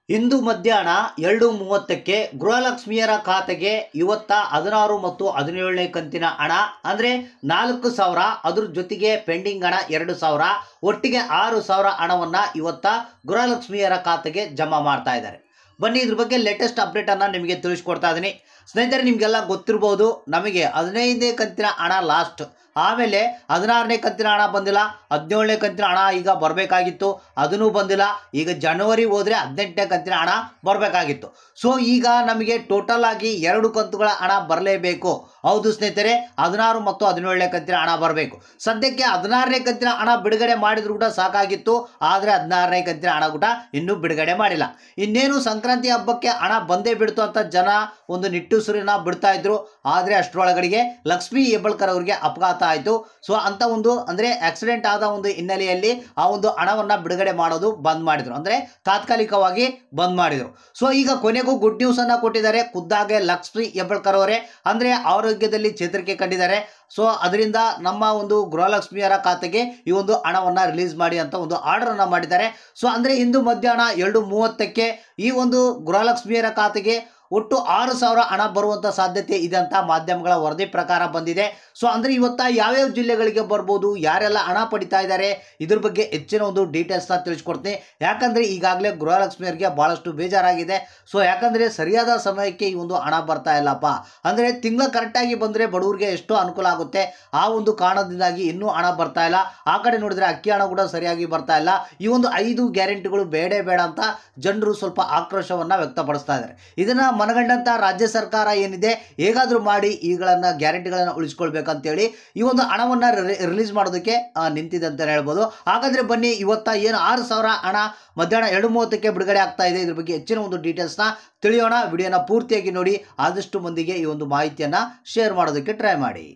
ಇಂದು ಮಧ್ಯಾಹ್ನ 2:30ಕ್ಕೆ ಗೃಹಲಕ್ಷ್ಮಿಯರ ಖಾತೆಗೆ ಇವತ್ತ 16 ಮತ್ತು 17ನೇ ಕಂತಿನ ಹಣ ಅಂದರೆ 4,000, ಅದ್ರ ಜೊತೆಗೆ ಪೆಂಡಿಂಗ್ ಹಣ 2,000, ಒಟ್ಟಿಗೆ 6,000 ಹಣವನ್ನು ಇವತ್ತ ಗೃಹಲಕ್ಷ್ಮಿಯರ ಖಾತೆಗೆ ಜಮಾ ಮಾಡ್ತಾ ಇದ್ದಾರೆ. ಬನ್ನಿ ಇದ್ರ ಬಗ್ಗೆ ಲೇಟೆಸ್ಟ್ ಅಪ್ಡೇಟನ್ನು ನಿಮಗೆ ತಿಳಿಸ್ಕೊಡ್ತಾ ಇದ್ದೀನಿ. ಸ್ನೇಹಿತರೆ, ನಿಮಗೆಲ್ಲ ಗೊತ್ತಿರ್ಬೋದು, ನಮಗೆ 15ನೇ ಕಂತಿನ ಹಣ ಲಾಸ್ಟ್, ಆಮೇಲೆ 16ನೇ ಕಂತಿನ ಹಣ ಬಂದಿಲ್ಲ, 17ನೇ ಕಂತಿನ ಹಣ ಈಗ ಬರಬೇಕಾಗಿತ್ತು, ಅದನ್ನೂ ಬಂದಿಲ್ಲ. ಈಗ ಜನವರಿ ಹೋದರೆ 18ನೇ ಕಂತಿನ ಹಣ ಬರಬೇಕಾಗಿತ್ತು. ಸೊ ಈಗ ನಮಗೆ ಟೋಟಲ್ ಆಗಿ 2 ಕಂತುಗಳ ಹಣ ಬರಲೇಬೇಕು. ಹೌದು ಸ್ನೇಹಿತರೆ, 16 ಮತ್ತು 17ನೇ ಕಂತಿನ ಹಣ ಬರಬೇಕು. ಸದ್ಯಕ್ಕೆ 16ನೇ ಕಂತಿನ ಹಣ ಬಿಡುಗಡೆ ಮಾಡಿದ್ರು ಕೂಡ ಸಾಕಾಗಿತ್ತು, ಆದರೆ 16ನೇ ಕಂತಿನ ಹಣ ಕೂಡ ಇನ್ನೂ ಬಿಡುಗಡೆ ಮಾಡಿಲ್ಲ. ಇನ್ನೇನು ಸಂಕ್ರಾಂತಿ ಹಬ್ಬಕ್ಕೆ ಹಣ ಬಂದೇ ಬಿಡ್ತು ಅಂತ ಜನ ಒಂದು ನಿಟ್ಟುಸಿರನ್ನ ಬಿಡ್ತಾ ಇದ್ರು. ಆದರೆ ಅಷ್ಟರೊಳಗಡೆಗೆ ಲಕ್ಷ್ಮೀ ಹೆಬ್ಬಾಳ್ಕರ್ ಅವರಿಗೆ ಅಪಘಾತ ಆಯಿತು. ಸೊ ಅಂತ ಒಂದು ಅಂದರೆ ಆಕ್ಸಿಡೆಂಟ್ ಆದ ಒಂದು ಹಿನ್ನೆಲೆಯಲ್ಲಿ ಆ ಒಂದು ಹಣವನ್ನು ಬಿಡುಗಡೆ ಮಾಡೋದು ಬಂದ್ ಮಾಡಿದ್ರು, ಅಂದರೆ ತಾತ್ಕಾಲಿಕವಾಗಿ ಬಂದ್ ಮಾಡಿದರು. ಸೊ ಈಗ ಕೊನೆಗೂ ಗುಡ್ ನ್ಯೂಸ್ ಅನ್ನು ಕೊಟ್ಟಿದ್ದಾರೆ ಖುದ್ದಾಗೆ ಲಕ್ಷ್ಮೀ ಹೆಬ್ಬಾಳ್ಕರ್ ಅವರೇ. ಅಂದರೆ ಆರೋಗ್ಯದಲ್ಲಿ ಚೇತರಿಕೆ ಕಂಡಿದ್ದಾರೆ. ಸೊ ಅದರಿಂದ ನಮ್ಮ ಒಂದು ಗೃಹಲಕ್ಷ್ಮಿಯರ ಖಾತೆಗೆ ಈ ಒಂದು ಹಣವನ್ನು ರಿಲೀಸ್ ಮಾಡಿ ಅಂತ ಒಂದು ಆರ್ಡರನ್ನು ಮಾಡಿದ್ದಾರೆ. ಸೊ ಅಂದರೆ ಇಂದು ಮಧ್ಯಾಹ್ನ 2:30ಕ್ಕೆ ಈ ಒಂದು ಗೃಹಲಕ್ಷ್ಮಿಯರ ಖಾತೆಗೆ ಒಟ್ಟು 6,000 ಹಣ ಬರುವಂಥ ಸಾಧ್ಯತೆ ಇದೆ ಅಂತ ಮಾಧ್ಯಮಗಳ ವರದಿ ಪ್ರಕಾರ ಬಂದಿದೆ. ಸೊ ಅಂದರೆ ಇವತ್ತ ಯಾವ್ಯಾವ ಜಿಲ್ಲೆಗಳಿಗೆ ಬರ್ಬೋದು, ಯಾರೆಲ್ಲ ಹಣ ಪಡಿತಾ ಇದ್ದಾರೆ, ಇದ್ರ ಬಗ್ಗೆ ಹೆಚ್ಚಿನ ಒಂದು ಡೀಟೇಲ್ಸ್ನ ತಿಳಿಸ್ಕೊಡ್ತೀನಿ. ಯಾಕಂದರೆ ಈಗಾಗಲೇ ಗೃಹಲಕ್ಷ್ಮಿಯರಿಗೆ ಭಾಳಷ್ಟು ಬೇಜಾರಾಗಿದೆ. ಸೊ ಯಾಕಂದರೆ ಸರಿಯಾದ ಸಮಯಕ್ಕೆ ಈ ಒಂದು ಹಣ ಬರ್ತಾ ಇಲ್ಲಪ್ಪ, ಅಂದರೆ ತಿಂಗಳ ಕರೆಕ್ಟಾಗಿ ಬಂದರೆ ಬಡವರಿಗೆ ಎಷ್ಟೋ ಅನುಕೂಲ ಆಗುತ್ತೆ. ಆ ಒಂದು ಕಾರಣದಿಂದಾಗಿ ಇನ್ನೂ ಹಣ ಬರ್ತಾ ಇಲ್ಲ. ಆ ಕಡೆ ನೋಡಿದರೆ ಅಕ್ಕಿ ಹಣ ಕೂಡ ಸರಿಯಾಗಿ ಬರ್ತಾ ಇಲ್ಲ. ಈ ಒಂದು 5 ಗ್ಯಾರಂಟಿಗಳು ಬೇಡೇ ಬೇಡ ಅಂತ ಜನರು ಸ್ವಲ್ಪ ಆಕ್ರೋಶವನ್ನು ವ್ಯಕ್ತಪಡಿಸ್ತಾ ಇದ್ದಾರೆ. ಇದನ್ನು ಮನಗಂಡಂಥ ರಾಜ್ಯ ಸರ್ಕಾರ ಏನಿದೆ, ಹೇಗಾದರೂ ಮಾಡಿ ಈಗಳನ್ನು ಗ್ಯಾರಂಟಿಗಳನ್ನು ಉಳಿಸ್ಕೊಳ್ಬೇಕಂತೇಳಿ ಈ ಒಂದು ಹಣವನ್ನು ರಿಲೀಸ್ ಮಾಡೋದಕ್ಕೆ ನಿಂತಿದೆ ಅಂತ ಹೇಳ್ಬೋದು. ಹಾಗಾದರೆ ಬನ್ನಿ ಇವತ್ತ ಏನು 6,000 ಹಣ ಮಧ್ಯಾಹ್ನ 2:30ಕ್ಕೆ ಬಿಡುಗಡೆ ಆಗ್ತಾ ಇದೆ, ಇದ್ರ ಬಗ್ಗೆ ಹೆಚ್ಚಿನ ಒಂದು ಡೀಟೇಲ್ಸ್ನ ತಿಳಿಯೋಣ. ವಿಡಿಯೋನ ಪೂರ್ತಿಯಾಗಿ ನೋಡಿ, ಆದಷ್ಟು ಮಂದಿಗೆ ಈ ಒಂದು ಮಾಹಿತಿಯನ್ನು ಶೇರ್ ಮಾಡೋದಕ್ಕೆ ಟ್ರೈ ಮಾಡಿ.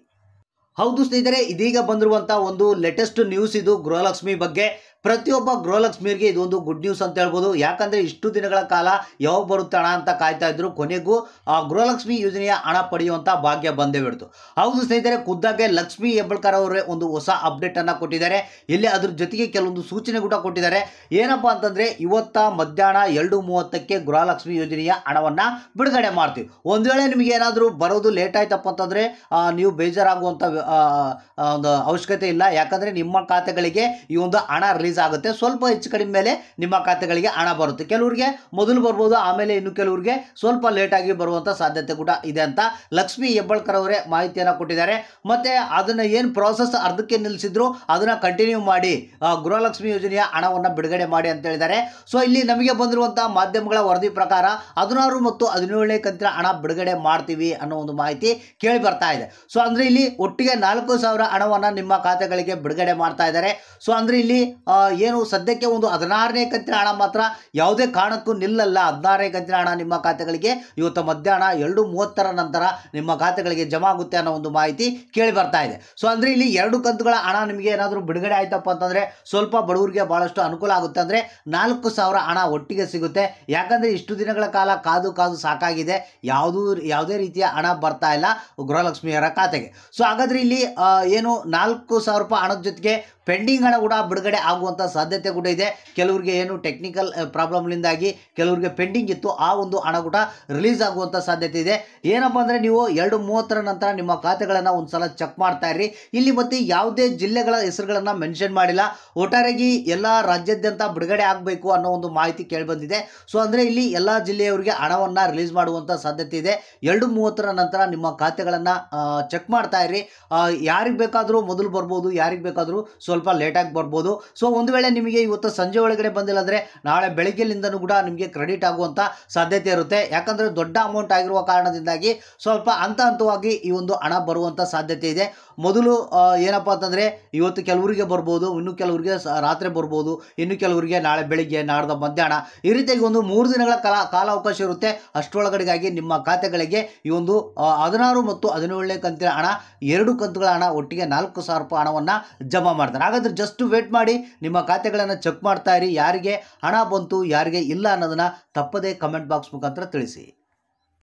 ಹೌದು ಸ್ನೇಹಿತರೆ, ಇದೀಗ ಬಂದಿರುವಂಥ ಒಂದು ಲೇಟೆಸ್ಟ್ ನ್ಯೂಸ್ ಇದು ಗೃಹಲಕ್ಷ್ಮಿ ಬಗ್ಗೆ. ಪ್ರತಿಯೊಬ್ಬ ಗೃಹಲಕ್ಷ್ಮಿಯರಿಗೆ ಇದೊಂದು ಗುಡ್ ನ್ಯೂಸ್ ಅಂತ ಹೇಳ್ಬೋದು. ಯಾಕಂದರೆ ಇಷ್ಟು ದಿನಗಳ ಕಾಲ ಯಾವಾಗ ಬರುತ್ತೆ ಹಣ ಅಂತ ಕಾಯ್ತಾ ಇದ್ರು, ಕೊನೆಗೂ ಆ ಗೃಹಲಕ್ಷ್ಮಿ ಯೋಜನೆಯ ಹಣ ಪಡೆಯುವಂಥ ಭಾಗ್ಯ ಬಂದೇ ಬಿಡ್ತು. ಹೌದು ಸ್ನೇಹಿತರೆ, ಖುದ್ದಾಗೆ ಲಕ್ಷ್ಮೀ ಹೆಬ್ಬಾಳ್ಕರ್ ಅವರೇ ಒಂದು ಹೊಸ ಅಪ್ಡೇಟನ್ನು ಕೊಟ್ಟಿದ್ದಾರೆ. ಇಲ್ಲಿ ಅದ್ರ ಜೊತೆಗೆ ಕೆಲವೊಂದು ಸೂಚನೆ ಕೂಡ ಕೊಟ್ಟಿದ್ದಾರೆ. ಏನಪ್ಪ ಅಂತಂದರೆ ಇವತ್ತ ಮಧ್ಯಾಹ್ನ 2:30ಕ್ಕೆ ಗೃಹಲಕ್ಷ್ಮಿ ಯೋಜನೆಯ ಹಣವನ್ನು ಬಿಡುಗಡೆ ಮಾಡ್ತೀವಿ. ಒಂದು ವೇಳೆ ನಿಮಗೆ ಏನಾದರೂ ಬರೋದು ಲೇಟ್ ಆಯ್ತಪ್ಪ ಅಂತಂದರೆ ನೀವು ಬೇಜಾರಾಗುವಂಥ ಒಂದು ಅವಶ್ಯಕತೆ ಇಲ್ಲ. ಯಾಕಂದರೆ ನಿಮ್ಮ ಖಾತೆಗಳಿಗೆ ಈ ಒಂದು ಹಣ ರಿಲೀಸ್ ಆಗುತ್ತೆ. ಸ್ವಲ್ಪ ಹೆಚ್ಚು ಕಡಿಮೆ ಮೇಲೆ ನಿಮ್ಮ ಖಾತೆಗಳಿಗೆ ಹಣ ಬರುತ್ತೆ. ಕೆಲವರಿಗೆ ಮೊದಲು ಬರ್ಬೋದು, ಆಮೇಲೆ ಇನ್ನು ಕೆಲವರಿಗೆ ಸ್ವಲ್ಪ ಲೇಟಾಗಿ ಬರುವಂಥ ಸಾಧ್ಯತೆ ಕೂಡ ಇದೆ ಅಂತ ಲಕ್ಷ್ಮೀ ಹೆಬ್ಬಾಳ್ಕರ್ ಅವರೇ ಮಾಹಿತಿಯನ್ನು ಕೊಟ್ಟಿದ್ದಾರೆ. ಮತ್ತು ಅದನ್ನು ಏನು ಪ್ರಾಸೆಸ್ ಅರ್ಧಕ್ಕೆ ನಿಲ್ಲಿಸಿದ್ರು ಅದನ್ನು ಕಂಟಿನ್ಯೂ ಮಾಡಿ ಗೃಹಲಕ್ಷ್ಮಿ ಯೋಜನೆಯ ಹಣವನ್ನು ಬಿಡುಗಡೆ ಮಾಡಿ ಅಂತ ಹೇಳಿದ್ದಾರೆ. ಸೊ ಇಲ್ಲಿ ನಮಗೆ ಬಂದಿರುವಂಥ ಮಾಧ್ಯಮಗಳ ವರದಿ ಪ್ರಕಾರ 16 ಮತ್ತು 17ನೇ ಕಂತಿನ ಹಣ ಬಿಡುಗಡೆ ಮಾಡ್ತೀವಿ ಅನ್ನೋ ಒಂದು ಮಾಹಿತಿ ಕೇಳಿ ಬರ್ತಾ ಇದೆ. ಸೊ ಅಂದರೆ ಇಲ್ಲಿ ಒಟ್ಟಿಗೆ 4,000 ಹಣವನ್ನು ನಿಮ್ಮ ಖಾತೆಗಳಿಗೆ ಬಿಡುಗಡೆ ಮಾಡ್ತಾ ಇದ್ದಾರೆ. ಸೊ ಅಂದರೆ ಇಲ್ಲಿ ಏನು ಸದ್ಯಕ್ಕೆ ಒಂದು 16ನೇ ಕಂತಿನ ಹಣ ಮಾತ್ರ ಯಾವುದೇ ಕಾರಣಕ್ಕೂ ನಿಲ್ಲಲ್ಲ. 16ನೇ ಕಂತಿನ ಹಣ ನಿಮ್ಮ ಖಾತೆಗಳಿಗೆ ಇವತ್ತು ಮಧ್ಯಾಹ್ನ 2:30ರ ನಂತರ ನಿಮ್ಮ ಖಾತೆಗಳಿಗೆ ಜಮಾ ಆಗುತ್ತೆ ಅನ್ನೋ ಒಂದು ಮಾಹಿತಿ ಕೇಳಿ ಬರ್ತಾ ಇದೆ. ಸೊ ಅಂದರೆ ಇಲ್ಲಿ 2 ಕಂತುಗಳ ಹಣ ನಿಮಗೆ ಏನಾದರೂ ಬಿಡುಗಡೆ ಆಯ್ತಪ್ಪ ಅಂತಂದರೆ ಸ್ವಲ್ಪ ಬಡವರಿಗೆ ಭಾಳಷ್ಟು ಅನುಕೂಲ ಆಗುತ್ತೆ. ಅಂದರೆ 4,000 ಹಣ ಒಟ್ಟಿಗೆ ಸಿಗುತ್ತೆ. ಯಾಕಂದರೆ ಇಷ್ಟು ದಿನಗಳ ಕಾಲ ಕಾದು ಕಾದು ಸಾಕಾಗಿದೆ, ಯಾವುದೇ ರೀತಿಯ ಹಣ ಬರ್ತಾ ಇಲ್ಲ ಗೃಹಲಕ್ಷ್ಮಿಯರ ಖಾತೆಗೆ. ಸೊ ಹಾಗಾದರೆ ಇಲ್ಲಿ ಏನು 4,000 ರೂಪಾಯಿ ಹಣದ ಜೊತೆಗೆ ಪೆಂಡಿಂಗ್ ಹಣ ಕೂಡ ಬಿಡುಗಡೆ ಆಗುವಂಥ ಸಾಧ್ಯತೆ ಕೂಡ ಇದೆ. ಕೆಲವರಿಗೆ ಏನು ಟೆಕ್ನಿಕಲ್ ಪ್ರಾಬ್ಲಮ್ನಿಂದಾಗಿ ಕೆಲವರಿಗೆ ಪೆಂಡಿಂಗ್ ಇತ್ತು, ಆ ಒಂದು ಹಣ ಕೂಡ ರಿಲೀಸ್ ಆಗುವಂಥ ಸಾಧ್ಯತೆ ಇದೆ. ಏನಪ್ಪ ಅಂದರೆ ನೀವು 2:30ರ ನಂತರ ನಿಮ್ಮ ಖಾತೆಗಳನ್ನು ಒಂದು ಸಲ ಚೆಕ್ ಮಾಡ್ತಾ ಇರ್ರಿ. ಇಲ್ಲಿ ಮತ್ತೆ ಯಾವುದೇ ಜಿಲ್ಲೆಗಳ ಹೆಸರುಗಳನ್ನು ಮೆನ್ಷನ್ ಮಾಡಿಲ್ಲ. ಒಟ್ಟಾರೆಯಾಗಿ ಎಲ್ಲ ರಾಜ್ಯಾದ್ಯಂತ ಬಿಡುಗಡೆ ಆಗಬೇಕು ಅನ್ನೋ ಒಂದು ಮಾಹಿತಿ ಕೇಳಿಬಂದಿದೆ. ಸೊ ಅಂದರೆ ಇಲ್ಲಿ ಎಲ್ಲ ಜಿಲ್ಲೆಯವರಿಗೆ ಹಣವನ್ನು ರಿಲೀಸ್ ಮಾಡುವಂಥ ಸಾಧ್ಯತೆ ಇದೆ. 2:30ರ ನಂತರ ನಿಮ್ಮ ಖಾತೆಗಳನ್ನು ಚೆಕ್ ಮಾಡ್ತಾ ಇರ್ರಿ. ಯಾರಿಗೆ ಬೇಕಾದರೂ ಮೊದಲು ಬರ್ಬೋದು, ಯಾರಿಗೆ ಬೇಕಾದರೂ ಸ್ವಲ್ಪ ಲೇಟಾಗಿ ಬರ್ಬೋದು. ಸೊ ಒಂದು ವೇಳೆ ನಿಮಗೆ ಇವತ್ತು ಸಂಜೆ ಒಳಗಡೆ ಬಂದಿಲ್ಲ ಅಂದರೆ ನಾಳೆ ಬೆಳಗ್ಗೆಲಿಂದನೂ ಕೂಡ ನಿಮಗೆ ಕ್ರೆಡಿಟ್ ಆಗುವಂಥ ಸಾಧ್ಯತೆ ಇರುತ್ತೆ. ಯಾಕಂದರೆ ದೊಡ್ಡ ಅಮೌಂಟ್ ಆಗಿರುವ ಕಾರಣದಿಂದಾಗಿ ಸ್ವಲ್ಪ ಹಂತವಾಗಿ ಈ ಒಂದು ಹಣ ಬರುವಂಥ ಸಾಧ್ಯತೆ ಇದೆ. ಮೊದಲು ಏನಪ್ಪ ಅಂತಂದರೆ ಇವತ್ತು ಕೆಲವರಿಗೆ ಬರ್ಬೋದು, ಇನ್ನು ಕೆಲವರಿಗೆ ರಾತ್ರಿ ಬರ್ಬೋದು, ಇನ್ನು ಕೆಲವರಿಗೆ ನಾಳೆ ಬೆಳಿಗ್ಗೆ, ನಾಡ್ದು ಮಧ್ಯಾಹ್ನ, ಈ ರೀತಿಯಾಗಿ ಒಂದು 3 ದಿನಗಳ ಕಾಲಾವಕಾಶ ಇರುತ್ತೆ. ಅಷ್ಟರೊಳಗಡೆಗಾಗಿ ನಿಮ್ಮ ಖಾತೆಗಳಿಗೆ ಈ ಒಂದು 16 ಮತ್ತು 17ನೇ ಕಂತಿನ ಹಣ 2 ಕಂತುಗಳ ಹಣ ಒಟ್ಟಿಗೆ 4,000 ರೂಪಾಯಿ ಹಣವನ್ನು ಜಮಾ ಮಾಡ್ತಾರೆ. ಹಾಗಾದರೆ ಜಸ್ಟ್ ವೇಟ್ ಮಾಡಿ, ನಿಮ್ಮ ಖಾತೆಗಳನ್ನು ಚೆಕ್ ಮಾಡ್ತಾ ಇರಿ. ಯಾರಿಗೆ ಹಣ ಬಂತು, ಯಾರಿಗೆ ಇಲ್ಲ ಅನ್ನೋದನ್ನು ತಪ್ಪದೇ ಕಮೆಂಟ್ ಬಾಕ್ಸ್ ಮುಖಾಂತರ ತಿಳಿಸಿ.